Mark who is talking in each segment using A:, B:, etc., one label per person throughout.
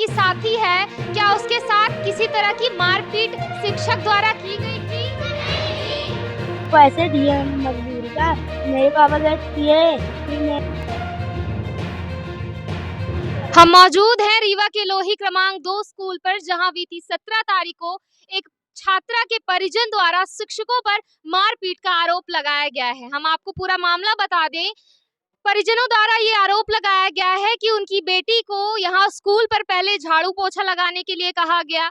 A: ही साथी है, क्या उसके साथ किसी तरह की मारपीट शिक्षक द्वारा की गई थी?
B: पैसे दिए मजदूरी का, मेरे पापा गए किए, फिर मैं
A: हम मौजूद हैं रीवा के लोही क्रमांक 2 स्कूल पर, जहां बीती 17 तारीख को एक छात्रा के परिजन द्वारा शिक्षकों पर मारपीट का आरोप लगाया गया है। हम आपको पूरा मामला बता दें। परिजनों द्वारा ये आरोप लगाया गया है कि उनकी बेटी को यहाँ स्कूल पर पहले झाड़ू पोछा लगाने के लिए कहा गया।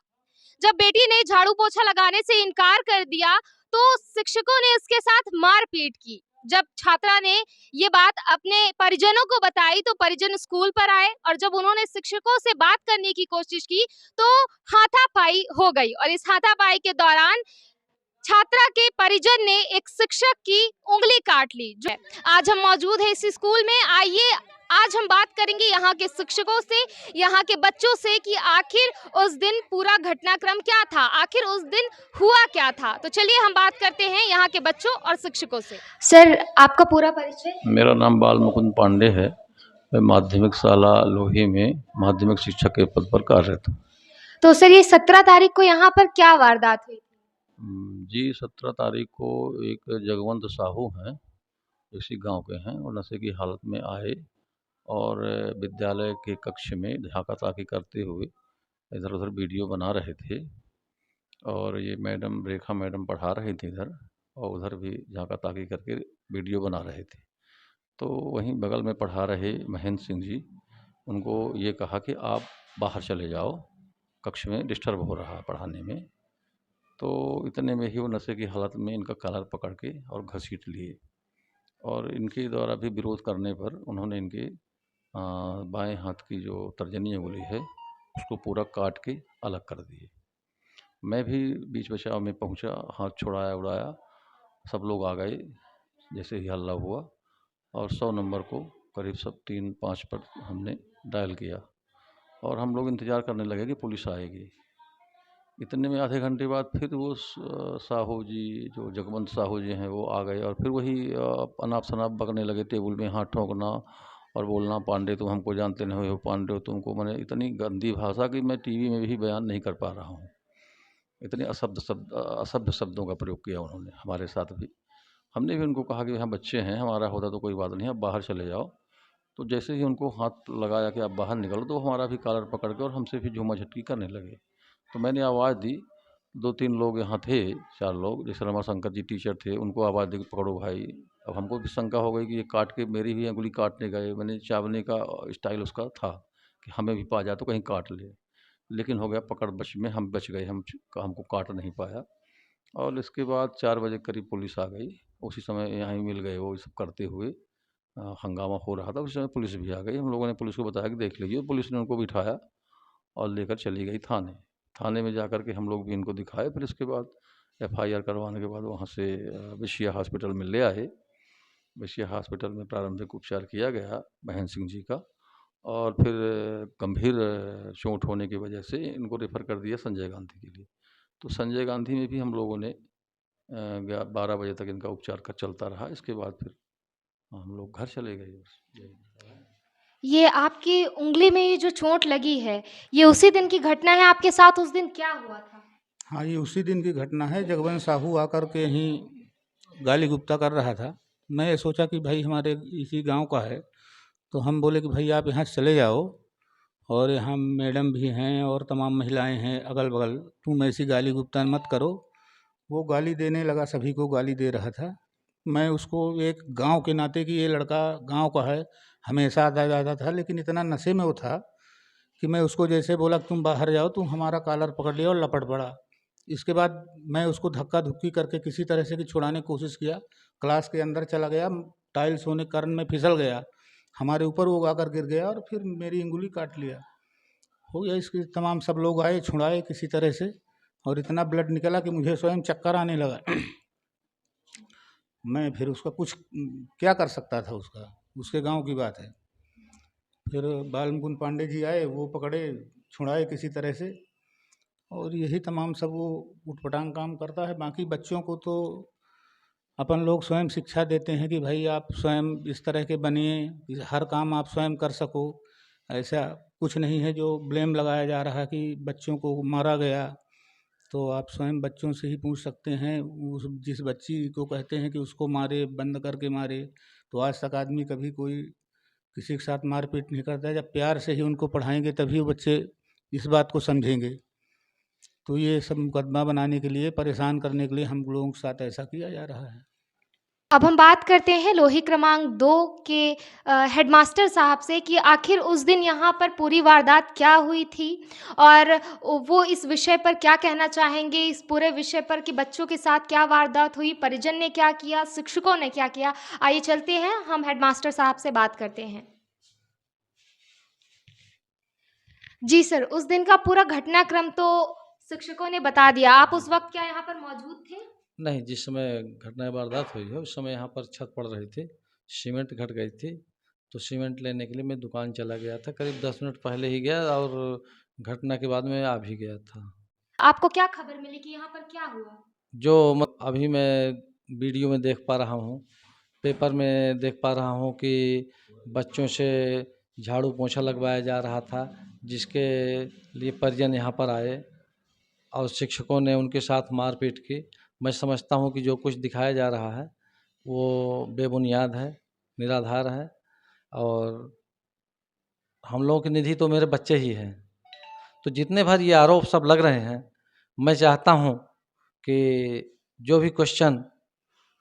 A: जब बेटी ने झाड़ू पोछा लगाने से इनकार कर दिया, तो शिक्षकों ने उसके साथ मारपीट की। जब छात्रा ने ये बात अपने परिजनों को बताई, तो परिजन स्कूल पर आए और जब उन्होंने शिक्षकों से बात करने की कोशिश की, तो हाथापाई हो गई और इस हाथापाई के दौरान छात्रा के परिजन ने एक शिक्षक की उंगली काट ली। आज हम मौजूद हैं इस स्कूल में। आइए आज हम बात करेंगे यहाँ के शिक्षकों से, यहाँ के बच्चों से कि आखिर उस दिन पूरा घटनाक्रम क्या था, आखिर उस दिन हुआ क्या था। तो चलिए हम बात करते हैं यहाँ के बच्चों और शिक्षकों से। सर, आपका पूरा परिचय?
C: मेरा नाम बाल मुकुंद पांडे है। मैं माध्यमिक शाला लोही में माध्यमिक शिक्षक के पद पर कार्यरत हूँ।
A: तो सर, ये 17 तारीख को यहाँ पर क्या वारदात हुई?
C: जी, 17 तारीख को एक जगवंत साहू हैं, इसी गांव के हैं, और नशे की हालत में आए और विद्यालय के कक्ष में झांका-ताकी करते हुए इधर-उधर वीडियो बना रहे थे। और ये मैडम रेखा मैडम पढ़ा रही थी इधर, और उधर भी झांका-ताकी करके वीडियो बना रहे थे। तो वहीं बगल में पढ़ा रहे महेंद्र सिंह जी, उनको ये कहा कि आप बाहर चले जाओ, कक्ष में डिस्टर्ब हो रहा है पढ़ाने में। तो इतने में ही वो नशे की हालत में इनका कॉलर पकड़ के और घसीट लिए, और इनके द्वारा भी विरोध करने पर उन्होंने इनके बाएं हाथ की जो तर्जनी अंगुली है उसको पूरा काट के अलग कर दिए। मैं भी बीच बचाव में पहुंचा, हाथ छुड़ाया उड़ाया, सब लोग आ गए जैसे ही हल्ला हुआ, और 100 नंबर को करीब सब 3-5 पर हमने डायल किया और हम लोग इंतज़ार करने लगे कि पुलिस आएगी। इतने में आधे घंटे बाद फिर वो साहू जी, जो जगवंत साहू जी हैं, वो आ गए और फिर वही अनाप शनाप बकने लगे, टेबल में हाथ ठोकना और बोलना, पांडे तुम हमको जानते नहीं हो, पांडे हो तुमको। मैंने इतनी गंदी भाषा कि मैं टीवी में भी बयान नहीं कर पा रहा हूँ। इतने असभ्य शब्दों का प्रयोग किया उन्होंने हमारे साथ भी। हमने भी उनको कहा कि हाँ बच्चे हैं, हमारा होता तो कोई बात नहीं, आप बाहर चले जाओ। तो जैसे ही उनको हाथ लगाया कि आप बाहर निकलो, तो हमारा भी कॉलर पकड़ के और हमसे भी झूमा झटकी करने लगे। तो मैंने आवाज़ दी, 2-3 लोग यहाँ थे, 4 लोग, जैसे रमाशंकर जी टीचर थे, उनको आवाज़ दी कि पकड़ो भाई। अब हमको भी शंका हो गई कि ये काट के मेरी भी अंगुली काटने गए। मैंने चावने का स्टाइल उसका था कि हमें भी पा जाए तो कहीं काट ले, लेकिन हो गया पकड़, बच में हम बच गए, हमको काट नहीं पाया। और इसके बाद 4 बजे करीब पुलिस आ गई। उसी समय यहाँ ही मिल गए वो, ये सब करते हुए हंगामा हो रहा था। उस समय पुलिस भी आ गई। हम लोगों ने पुलिस को बताया कि देख लीजिए। पुलिस ने उनको बिठाया और लेकर चली गई थाने। थाने में जा कर के हम लोग भी इनको दिखाए। फिर इसके बाद एफआईआर करवाने के बाद वहाँ से विशिया हॉस्पिटल में ले आए। विशिया हॉस्पिटल में प्रारंभिक उपचार किया गया महेंद्र सिंह जी का, और फिर गंभीर चोट होने की वजह से इनको रेफ़र कर दिया संजय गांधी के लिए। तो संजय गांधी में भी हम लोगों ने 12 बजे तक इनका उपचार का चलता रहा। इसके बाद फिर हम लोग घर चले गए बस।
A: ये आपकी उंगली में ये जो चोट लगी है, ये उसी दिन की घटना है? आपके साथ उस दिन क्या हुआ था?
D: हाँ, ये उसी दिन की घटना है। जगवंत साहू आकर के यहीं गाली गुप्ता कर रहा था। मैं ये सोचा कि भाई हमारे इसी गांव का है, तो हम बोले कि भाई आप यहाँ से चले जाओ, और यहाँ मैडम भी हैं और तमाम महिलाएं हैं अगल बगल, तुम ऐसी गाली गुप्ता मत करो। वो गाली देने लगा, सभी को गाली दे रहा था। मैं उसको एक गांव के नाते कि ये लड़का गांव का है, हमेशा आता जाता था, लेकिन इतना नशे में वो था कि मैं उसको जैसे बोला कि तुम बाहर जाओ, तुम हमारा कॉलर पकड़ लिया और लपट पड़ा। इसके बाद मैं उसको धक्का धुक्की करके किसी तरह से कि छुड़ाने की कोशिश किया। क्लास के अंदर चला गया, टाइल्स होने के कारण मैं फिसल गया, हमारे ऊपर वो आकर गिर गया और फिर मेरी अंगुली काट लिया। हो गया। इसके तमाम सब लोग आए, छुड़ाए किसी तरह से, और इतना ब्लड निकला कि मुझे स्वयं चक्कर आने लगा। मैं फिर उसका कुछ क्या कर सकता था, उसके गांव की बात है। फिर बाल मुकुंद पांडे जी आए, वो पकड़े, छुड़ाए किसी तरह से, और यही तमाम सब वो उटपटांग काम करता है। बाकी बच्चों को तो अपन लोग स्वयं शिक्षा देते हैं कि भाई आप स्वयं इस तरह के बनिए, हर काम आप स्वयं कर सको, ऐसा कुछ नहीं है जो ब्लेम लगाया जा रहा है कि बच्चों को मारा गया। तो आप स्वयं बच्चों से ही पूछ सकते हैं, उस जिस बच्ची को कहते हैं कि उसको मारे, बंद करके मारे, तो आज तक आदमी कभी कोई किसी के साथ मारपीट नहीं करता है। जब प्यार से ही उनको पढ़ाएंगे तभी वो बच्चे इस बात को समझेंगे। तो ये सब मुकदमा बनाने के लिए, परेशान करने के लिए हम लोगों के साथ ऐसा किया जा रहा है।
A: अब हम बात करते हैं लोही क्रमांक 2 के हेडमास्टर साहब से कि आखिर उस दिन यहाँ पर पूरी वारदात क्या हुई थी और वो इस विषय पर क्या कहना चाहेंगे, इस पूरे विषय पर कि बच्चों के साथ क्या वारदात हुई, परिजन ने क्या किया, शिक्षकों ने क्या किया। आइए चलते हैं, हम हेडमास्टर साहब से बात करते हैं। जी सर, उस दिन का पूरा घटनाक्रम तो शिक्षकों ने बता दिया। आप उस वक्त क्या यहाँ पर मौजूद थे?
C: नहीं, जिस समय घटना वारदात हुई है उस समय यहाँ पर छत पड़ रही थी, सीमेंट घट गई थी, तो सीमेंट लेने के लिए मैं दुकान चला गया था। करीब 10 मिनट पहले ही गया और घटना के बाद में आ भी गया था।
A: आपको क्या खबर मिली कि यहाँ पर क्या हुआ?
C: जो अभी मैं वीडियो में देख पा रहा हूँ, पेपर में देख पा रहा हूँ कि बच्चों से झाड़ू पोंछा लगवाया जा रहा था, जिसके लिए परिजन यहाँ पर आए और शिक्षकों ने उनके साथ मारपीट की। मैं समझता हूँ कि जो कुछ दिखाया जा रहा है वो बेबुनियाद है, निराधार है और हम लोगों की निधि तो मेरे बच्चे ही हैं। तो जितने भर ये आरोप सब लग रहे हैं, मैं चाहता हूँ कि जो भी क्वेश्चन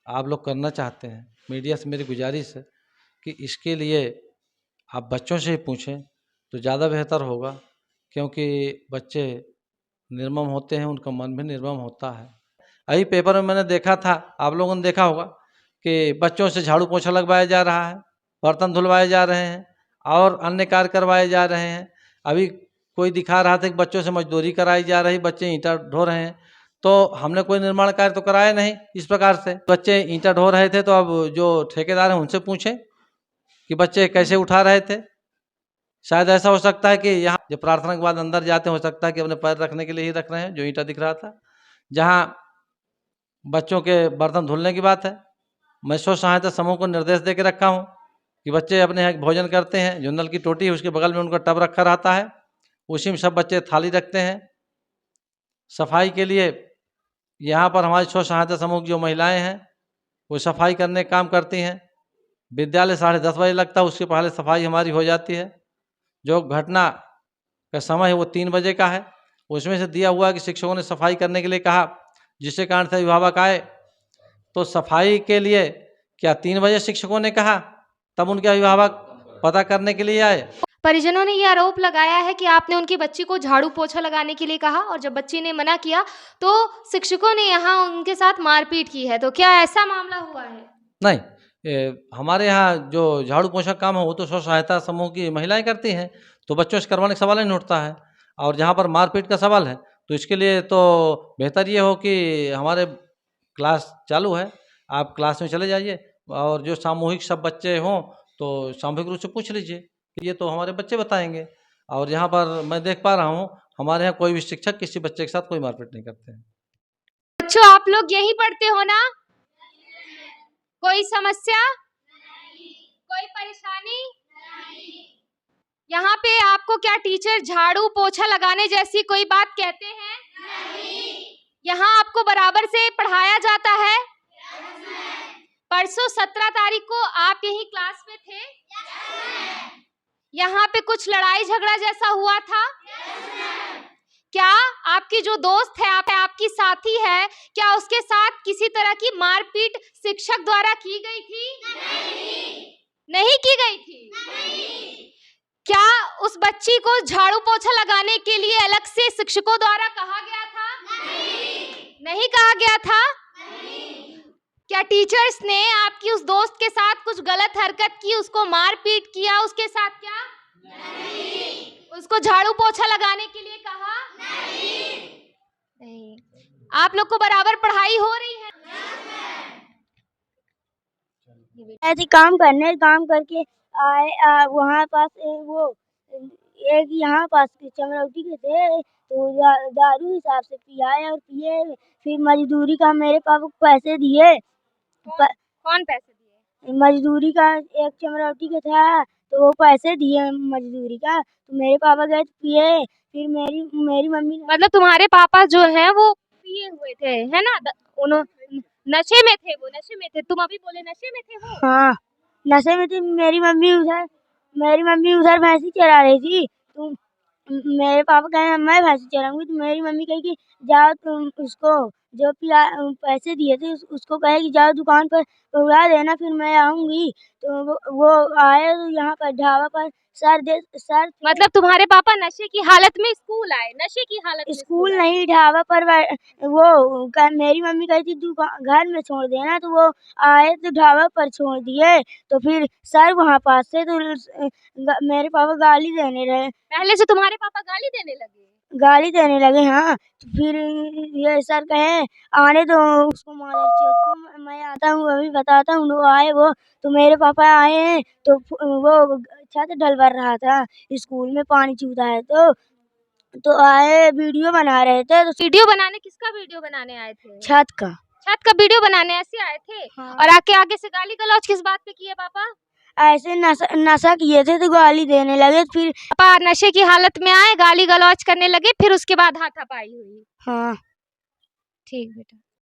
C: आप लोग करना चाहते हैं, मीडिया से मेरी गुजारिश है कि इसके लिए आप बच्चों से ही पूछें तो ज़्यादा बेहतर होगा, क्योंकि बच्चे निर्मम होते हैं, उनका मन भी निर्मम होता है। अभी पेपर में मैंने देखा था, आप लोगों ने देखा होगा कि बच्चों से झाड़ू पोंछा लगवाया जा रहा है, बर्तन धुलवाए जा रहे हैं और अन्य कार्य करवाए जा रहे हैं। अभी कोई दिखा रहा था कि बच्चों से मजदूरी कराई जा रही, बच्चे ईंटा ढो रहे हैं। तो हमने कोई निर्माण कार्य तो कराया नहीं इस प्रकार से। बच्चे ईंटा ढो रहे थे तो अब जो ठेकेदार हैं उनसे पूछें कि बच्चे कैसे उठा रहे थे। शायद ऐसा हो सकता है कि यहाँ जब प्रार्थना के बाद अंदर जाते हो सकता है कि अपने पैर रखने के लिए ही रख रहे हैं, जो ईंटा दिख रहा था। जहाँ बच्चों के बर्तन धुलने की बात है, मैं स्व सहायता समूह को निर्देश दे के रखा हूँ कि बच्चे अपने यहाँ भोजन करते हैं, जो नल की टोटी है उसके बगल में उनका टब रखा रहता है, उसी में सब बच्चे थाली रखते हैं। सफाई के लिए यहाँ पर हमारी स्व सहायता समूह की जो महिलाएं हैं वो सफाई करने का काम करती हैं। विद्यालय 10:30 बजे लगता है, उसके पहले सफाई हमारी हो जाती है। जो घटना का समय है वो 3 बजे का है, उसमें से दिया हुआ है कि शिक्षकों ने सफाई करने के लिए कहा, जिसके कारण से अभिभावक आए। तो सफाई के लिए क्या 3 बजे शिक्षकों ने कहा, तब उनके अभिभावक पता करने के लिए आए?
A: परिजनों ने ये आरोप लगाया है कि आपने उनकी बच्ची को झाड़ू पोछा लगाने के लिए कहा और जब बच्ची ने मना किया तो शिक्षकों ने यहाँ उनके साथ मारपीट की है। तो क्या ऐसा मामला हुआ है?
C: नहीं, हमारे यहाँ जो झाड़ू पोंछा काम है वो तो स्व सहायता समूह की महिलाएं करती हैं, तो बच्चों से करवाने का सवाल ही नहीं उठता है। और जहाँ पर मारपीट का सवाल है तो इसके लिए तो बेहतर ये हो कि हमारे क्लास चालू है, आप क्लास में चले जाइए और जो सामूहिक सब बच्चे हों तो सामूहिक रूप से पूछ लीजिए, ये तो हमारे बच्चे बताएंगे। और यहाँ पर मैं देख पा रहा हूँ हमारे यहाँ कोई भी शिक्षक किसी बच्चे के साथ कोई मारपीट नहीं करते हैं।
A: बच्चों, आप लोग यहीं पढ़ते हो ना? कोई समस्या? कोई परेशानी? यहाँ पे आपको क्या टीचर झाड़ू पोछा लगाने जैसी कोई बात कहते हैं? नहीं। यहाँ आपको बराबर से पढ़ाया जाता है? परसों 17 तारीख को आप यही क्लास में थे? यहाँ पे कुछ लड़ाई झगड़ा जैसा हुआ था? क्या आपकी जो दोस्त है, आपकी साथी है, क्या उसके साथ किसी तरह की मारपीट शिक्षक द्वारा की गई थी? नहीं की गई थी? क्या उस बच्ची को झाड़ू पोछा लगाने के लिए अलग से शिक्षकों द्वारा कहा गया था? नहीं कहा गया था? क्या टीचर्स ने आपकी उस दोस्त के साथ कुछ गलत हरकत की, उसको मारपीट किया, उसके साथ क्या? नहीं। उसको झाड़ू पोछा लगाने के लिए कहा? नहीं। आप लोग को बराबर पढ़ाई हो रही है?
B: ऐसे काम करके आए वहाँ पास वो एक यहाँ पास के चमरौटी के थे, तो दारू हिसाब से पियाए और पिए, फिर मजदूरी का मेरे पापा को पैसे दिए।
A: कौन पैसे दिए?
B: मजदूरी का एक चमरौटी का था, तो वो पैसे दिए मजदूरी का, तो मेरे पापा गए पिए, फिर मेरी मम्मी
A: मतलब तुम्हारे पापा जो हैं वो पिए हुए थे, है ना? उन्होंने नशे में थे, वो नशे में थे। तुम अभी बोले नशे में थे वो।
B: हाँ नशे में थी। मेरी मम्मी उधर भैंसी चरा रही थी, तो मेरे पापा कहे मैं भैंसी चराऊंगी, तो मेरी मम्मी कही कि जाओ तुम उसको जो पैसे दिए थे उसको कहे कि जाओ दुकान पर उड़ा देना, फिर मैं आऊंगी। तो वो आए तो यहाँ पर ढाबा पर सर
A: मतलब तुम्हारे पापा नशे की हालत में स्कूल आए, नशे की हालत में
B: स्कूल
A: आए।
B: नहीं ढाबा पर मेरी मम्मी कही थी दुकान घर में छोड़ देना, तो वो आए तो ढाबा पर छोड़ दिए, तो फिर सर वहाँ पास थे, तो मेरे पापा गाली देने रहे।
A: पहले से तुम्हारे पापा गाली देने लगे?
B: गाली देने लगे हाँ। तो फिर ये सर कहे आने दो उसको मादरचोद को, मैं आता हूँ अभी बताता हूँ। वो आए तो मेरे पापा आए हैं, तो वो छत ढलवा रहा था, स्कूल में पानी चूता है, तो आए वीडियो बना रहे थे। तो
A: वीडियो बनाने, किसका वीडियो बनाने आए थे?
B: छत का
A: छत का वीडियो बनाने ऐसे आए थे?
B: हाँ।
A: और आगे से गाली गलौज किस बात पे किए पापा?
B: ऐसे नशा किए थे, तो गाली देने लगे। फिर
A: पापा नशे की हालत में आए, गाली गलौज करने लगे, फिर उसके बाद हाथापाई हुई।
B: हाँ
A: ठीक बेटा।